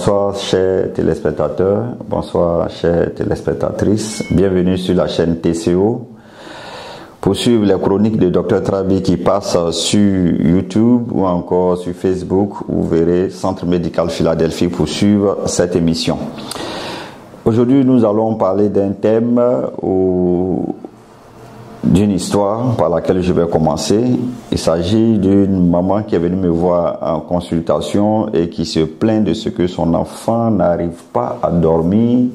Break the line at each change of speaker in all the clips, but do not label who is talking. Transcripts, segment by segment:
Bonsoir chers téléspectateurs, bonsoir chères téléspectatrices, bienvenue sur la chaîne TCO pour suivre les chroniques de Dr Trabi qui passent sur YouTube ou encore sur Facebook. Vous verrez Centre Médical Philadelphie pour suivre cette émission. Aujourd'hui, nous allons parler d'un thème ou d'une histoire par laquelle je vais commencer. Il s'agit d'une maman qui est venue me voir en consultation et qui se plaint de ce que son enfant n'arrive pas à dormir.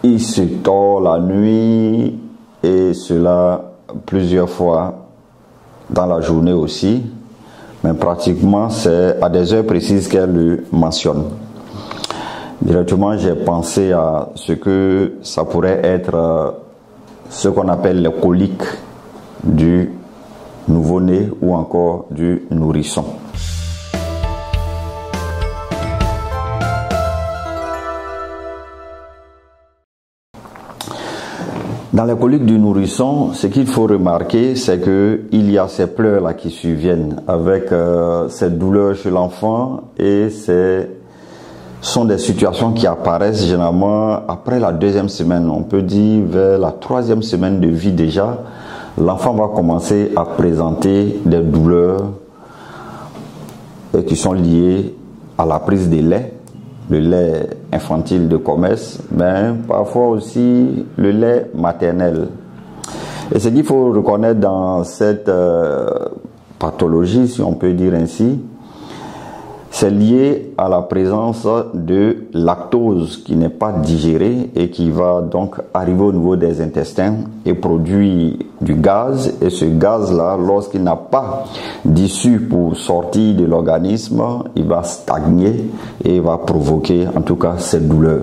Il se tord la nuit et cela plusieurs fois dans la journée aussi. Mais pratiquement c'est à des heures précises qu'elle le mentionne. Directement, j'ai pensé à ce que ça pourrait être ce qu'on appelle les coliques du nouveau-né ou encore du nourrisson. Dans les coliques du nourrisson, ce qu'il faut remarquer, c'est qu'il y a ces pleurs-là qui surviennent avec cette douleur chez l'enfant et sont des situations qui apparaissent généralement après la deuxième semaine. On peut dire vers la troisième semaine de vie déjà, l'enfant va commencer à présenter des douleurs qui sont liées à la prise de lait, le lait infantile de commerce, mais parfois aussi le lait maternel. Et ce qu'il faut reconnaître dans cette pathologie, si on peut dire ainsi, c'est lié à la présence de lactose qui n'est pas digérée et qui va donc arriver au niveau des intestins et produire du gaz. Et ce gaz-là, lorsqu'il n'a pas d'issue pour sortir de l'organisme, il va stagner et il va provoquer en tout cas cette douleur.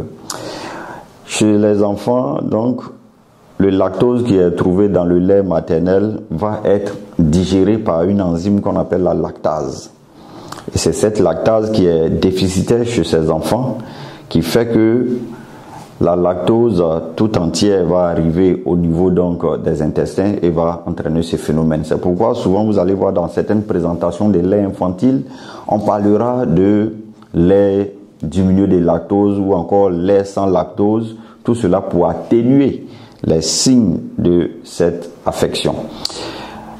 Chez les enfants, donc, le lactose qui est trouvé dans le lait maternel va être digéré par une enzyme qu'on appelle la lactase. Et c'est cette lactase qui est déficitaire chez ces enfants qui fait que la lactose tout entière va arriver au niveau donc des intestins et va entraîner ce phénomène. C'est pourquoi souvent vous allez voir dans certaines présentations des laits infantiles, on parlera de lait diminué de lactose ou encore lait sans lactose, tout cela pour atténuer les signes de cette affection.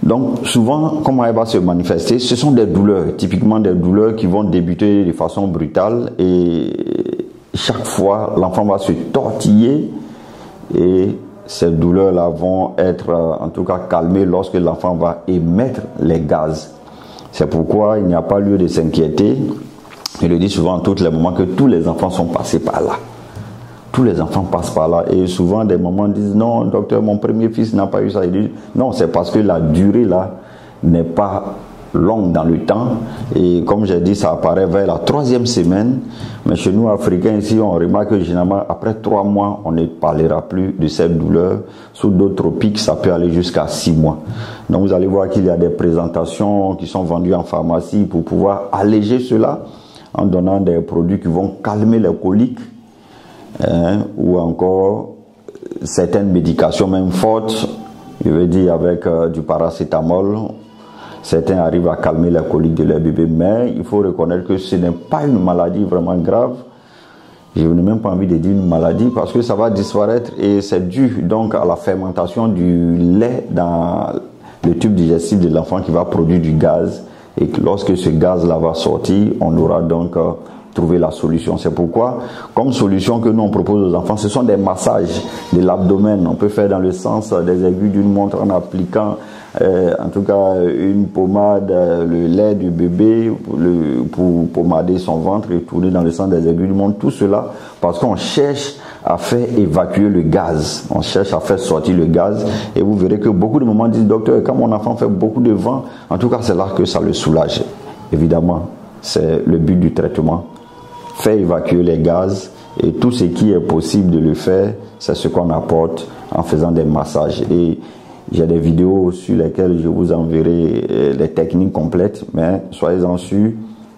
Donc souvent, comment elle va se manifester? Ce sont des douleurs, typiquement des douleurs qui vont débuter de façon brutale et chaque fois l'enfant va se tortiller et ces douleurs-là vont être en tout cas calmées lorsque l'enfant va émettre les gaz. C'est pourquoi il n'y a pas lieu de s'inquiéter. Je le dis souvent à tous les moments que tous les enfants sont passés par là. Tous les enfants passent par là et souvent des mamans disent non docteur, mon premier fils n'a pas eu ça. Il dit non, c'est parce que la durée là n'est pas longue dans le temps et comme j'ai dit, ça apparaît vers la troisième semaine. Mais chez nous Africains ici, on remarque que généralement après 3 mois on ne parlera plus de cette douleur. Sous d'autres pics ça peut aller jusqu'à 6 mois. Donc vous allez voir qu'il y a des présentations qui sont vendues en pharmacie pour pouvoir alléger cela en donnant des produits qui vont calmer les coliques. Ou encore certaines médications même fortes, je veux dire avec du paracétamol. Certains arrivent à calmer la colique de leur bébé, mais il faut reconnaître que ce n'est pas une maladie vraiment grave. Je n'ai même pas envie de dire une maladie parce que ça va disparaître et c'est dû donc à la fermentation du lait dans le tube digestif de l'enfant qui va produire du gaz et que lorsque ce gaz-là va sortir, on aura donc trouver la solution. C'est pourquoi, comme solution que nous on propose aux enfants, ce sont des massages de l'abdomen. On peut faire dans le sens des aiguilles d'une montre en appliquant en tout cas une pommade, le lait du bébé pour pommader son ventre et tourner dans le sens des aiguilles d'une montre. Tout cela parce qu'on cherche à faire évacuer le gaz. On cherche à faire sortir le gaz et vous verrez que beaucoup de mamans disent docteur, quand mon enfant fait beaucoup de vent, en tout cas c'est là que ça le soulage. Évidemment, c'est le but du traitement. Faire évacuer les gaz et tout ce qui est possible de le faire, c'est ce qu'on apporte en faisant des massages. Et j'ai des vidéos sur lesquelles je vous enverrai les techniques complètes, mais soyez-en sûrs,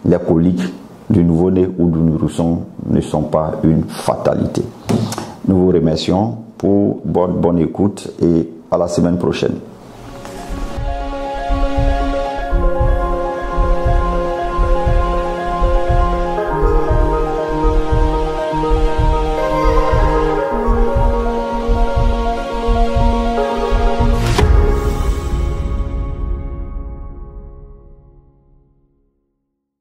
les coliques du nouveau-né ou du nourrisson ne sont pas une fatalité. Nous vous remercions pour votre bonne écoute et à la semaine prochaine.